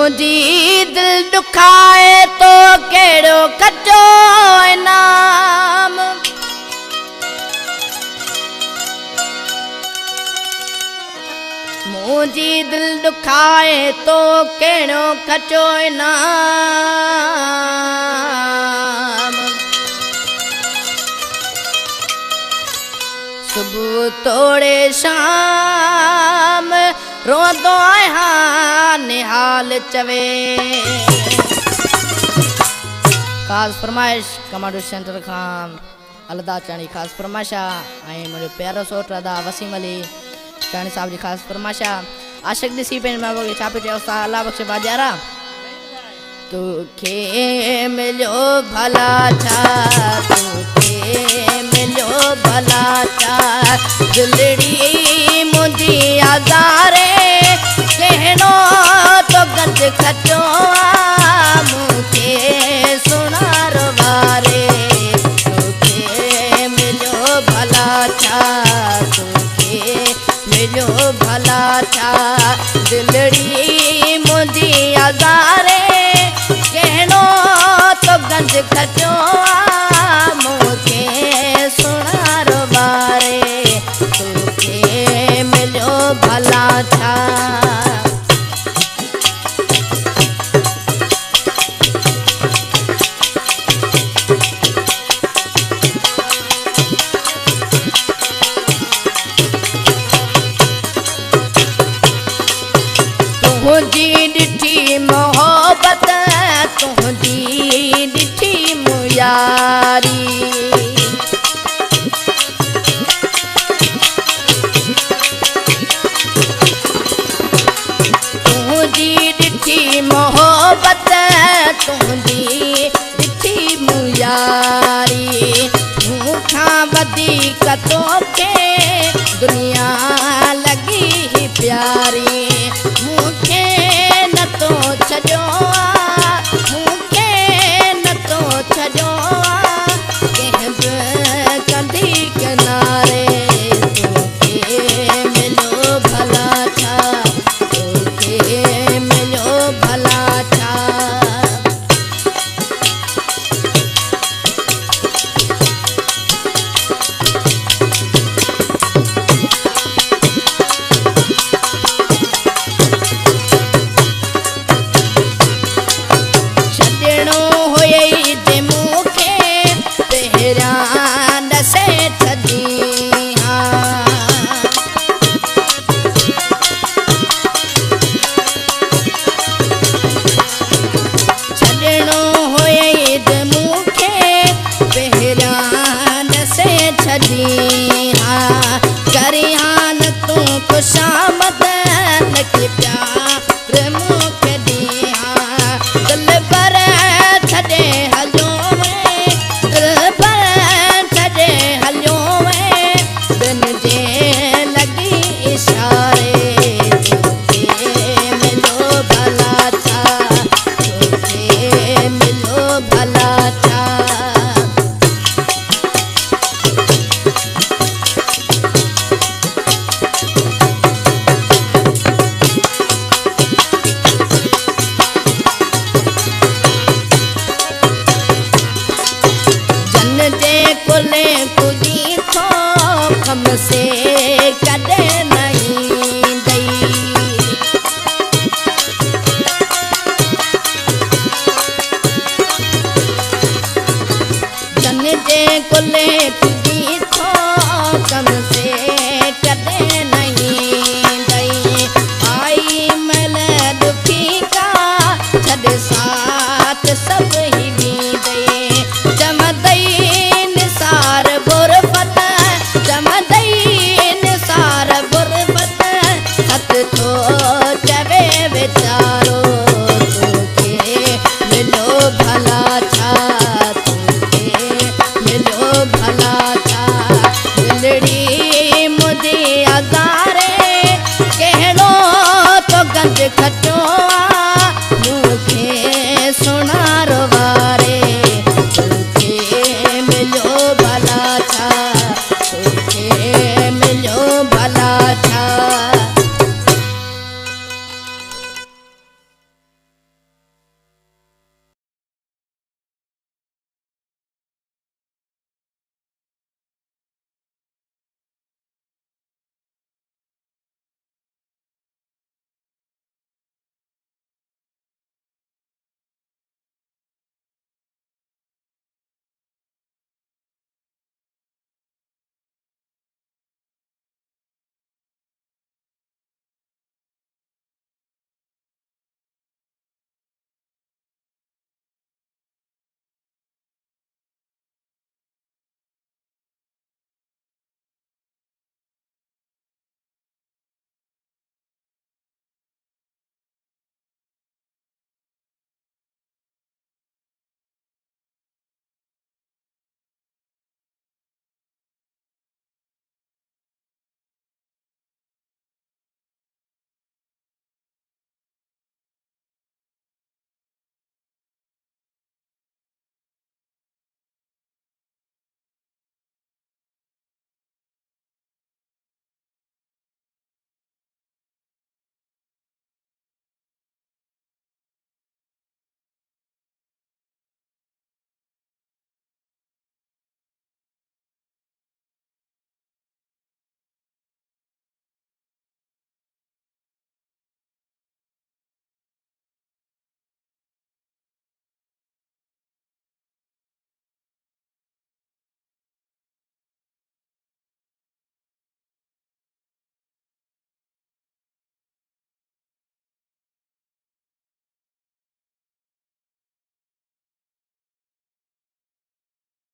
मुझी दिल दुखाए तो केड़ो कचो इनाम। मुझी दिल दुखाए तो केड़ो कचो इनाम। सुबह तोड़े शाम रोंदो आहियां निहाल चवे। खास फरमाइश कमांडो सेंटर खान अलदा चाणी खास फरमाइशा ऐं मुझे प्यारो सोट अदा वसीम अली चाणी साहब जी खास फरमाइशा। आशिक दिसी पेन में वो छापे चयो सा अल्लाह बख्श बाजारा। तोखे मिलो भला छा, तोखे मिलो भला छा, दिलड़ी मुझी आज़ारे कहनो तो गंज खचो मुझे सुनार वारे। तोखे मिलो भला छा, तोखे मिलो भला छा, दिलड़ी मुझी आज़ारे कहनो तो गंज खचो मुझे सुनार वारे। तोखे मिलो भला छा। तुझी ॾिठी मोहब्बत, तुझी ॾिठी मुयारी, तुझी ॾिठी मोहब्बत, तुझी ॾिठी मुयारी। मूंखां वधीक तोखे दुनिया लगी प्यारी। मुझे न तो छजो, मुझे न तो छजो, कहब कंधी किनारे। तोखे मिलो भला छा, तोखे मिलो भला छा। करियान तू खुशामद लगी प्यार मुखे दिया। दिल पर छॾे हलियो में, दिल पर छॾे हलियो में, बिन जे लगी इशारे। तोखे मिलो भला छा, तोखे मिलो भला छा। कुले कुली थो कम से कदे नहीं दई। जन जे कुले कुली थो कम से कदे नहीं दई। आई मल दुखी का छद साथ सब ही दी दई। जमदई निसार गुरबत, जमदई निसार गुरबत, सत तो चवे बेचारो। तोखे मिलो भला छा, तोखे मिलो भला छा, दिलड़ी मुझी आज़ारे कहनो तो गंज खचो